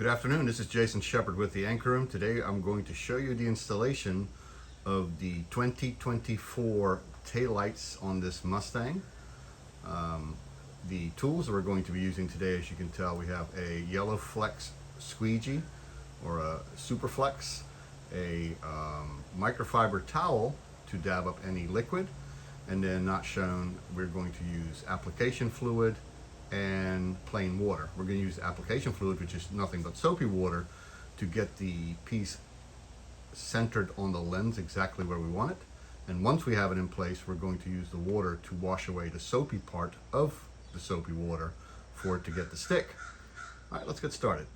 Good afternoon, this is Jason Shepard with the Anchor Room. Today I'm going to show you the installation of the 2024 taillights on this Mustang. The tools that we're going to be using today, as you can tell, we have a yellow flex squeegee or a super flex, a microfiber towel to dab up any liquid, and then not shown, we're going to use application fluid and plain water. We're going to use application fluid, which is nothing but soapy water, to get the piece centered on the lens exactly where we want it. And once we have it in place, we're going to use the water to wash away the soapy part of the soapy water for it to get the stick. All right, let's get started.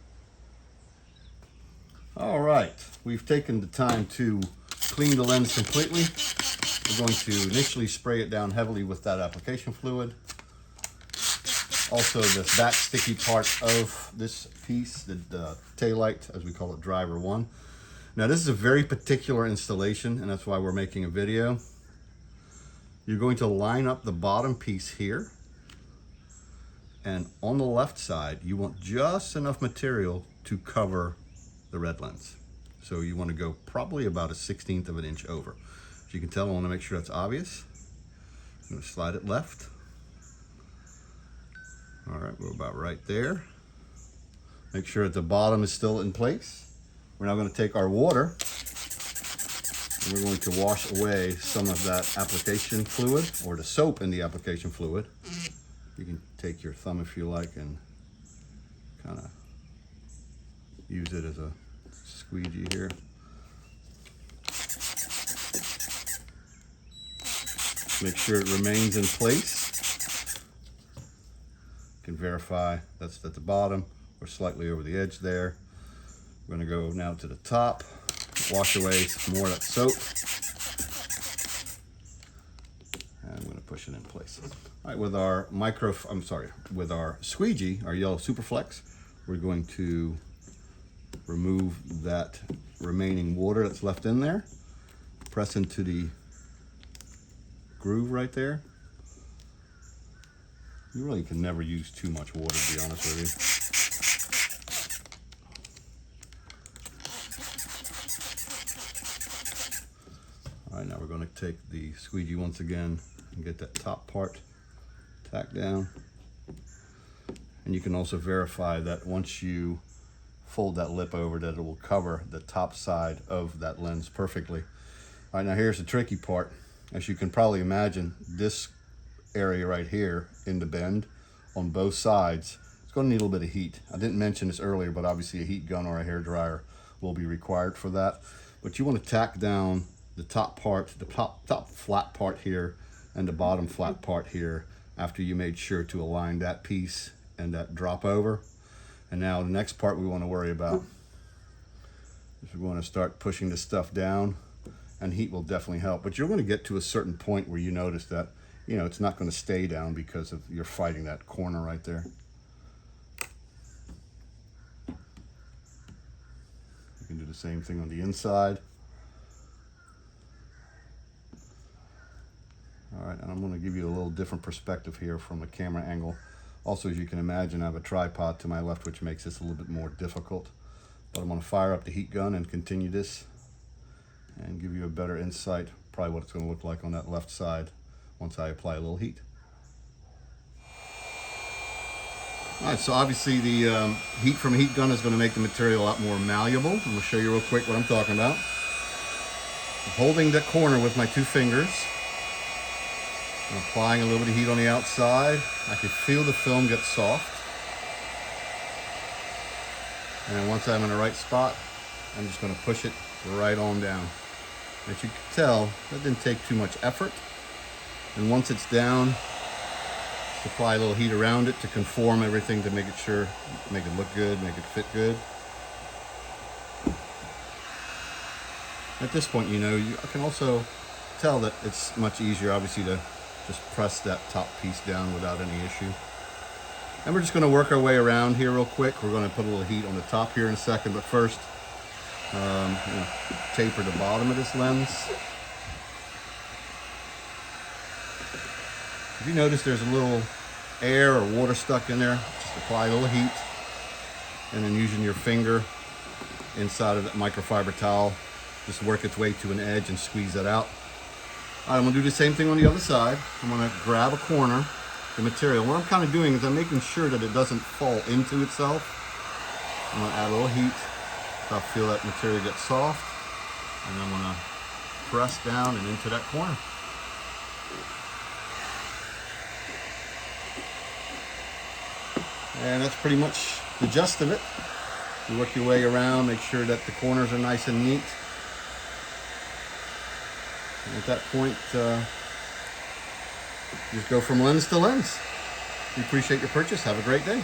All right, we've taken the time to clean the lens completely. We're going to initially spray it down heavily with that application fluid. Also, the back sticky part of this piece, the tail light, as we call it, driver one. Now, this is a very particular installation, and that's why we're making a video. You're going to line up the bottom piece here, and on the left side, you want just enough material to cover the red lens. So you want to go probably about a 1/16 of an inch over. As you can tell, I want to make sure that's obvious. I'm going to slide it left. All right, we're about right there. Make sure that the bottom is still in place. We're now going to take our water and we're going to wash away some of that application fluid, or the soap in the application fluid. You can take your thumb if you like and kind of use it as a squeegee here. Make sure it remains in place. Can verify that's at the bottom or slightly over the edge there. We're going to go now to the top, wash away some more of that soap, and I'm going to push it in place. All right, with our with our squeegee, our yellow Superflex, we're going to remove that remaining water that's left in there, press into the groove right there. You really can never use too much water, to be honest with you. All right, now we're going to take the squeegee once again and get that top part tacked down. And you can also verify that once you fold that lip over, that it will cover the top side of that lens perfectly. All right, now here's the tricky part. As you can probably imagine, this area right here in the bend on both sides, it's going to need a little bit of heat. I didn't mention this earlier, but obviously a heat gun or a hair dryer will be required for that. But you want to tack down the top part, the top flat part here, and the bottom flat part here after you made sure to align that piece and that drop over. And now the next part we want to worry about is we're going to start pushing this stuff down, and heat will definitely help. But you're going to get to a certain point where you notice that, you know, it's not going to stay down because of you're fighting that corner right there. You can do the same thing on the inside. All right, and I'm going to give you a little different perspective here from a camera angle. Also, as you can imagine, I have a tripod to my left, which makes this a little bit more difficult. But I'm going to fire up the heat gun and continue this and give you a better insight, probably what it's going to look like on that left side once I apply a little heat. All right, so obviously the heat from a heat gun is going to make the material a lot more malleable. I'm going to show you real quick what I'm talking about. I'm holding that corner with my two fingers. I'm applying a little bit of heat on the outside. I can feel the film get soft. And then once I'm in the right spot, I'm just going to push it right on down. As you can tell, that didn't take too much effort. And once it's down, just apply a little heat around it to conform everything to make it look good, make it fit good. At this point, you know, you can also tell that it's much easier, obviously, to just press that top piece down without any issue. And we're just going to work our way around here real quick. We're going to put a little heat on the top here in a second, but first, taper the bottom of this lens. If you notice there's a little air or water stuck in there, just apply a little heat. and then using your finger inside of that microfiber towel, just work its way to an edge and squeeze that out. All right, I'm gonna do the same thing on the other side. I'm gonna grab a corner, the material. What I'm kind of doing is I'm making sure that it doesn't fall into itself. I'm gonna add a little heat so I feel that material get soft, and I'm gonna press down and into that corner. And that's pretty much the gist of it. You work your way around, make sure that the corners are nice and neat. And at that point, just go from lens to lens. We appreciate your purchase. Have a great day.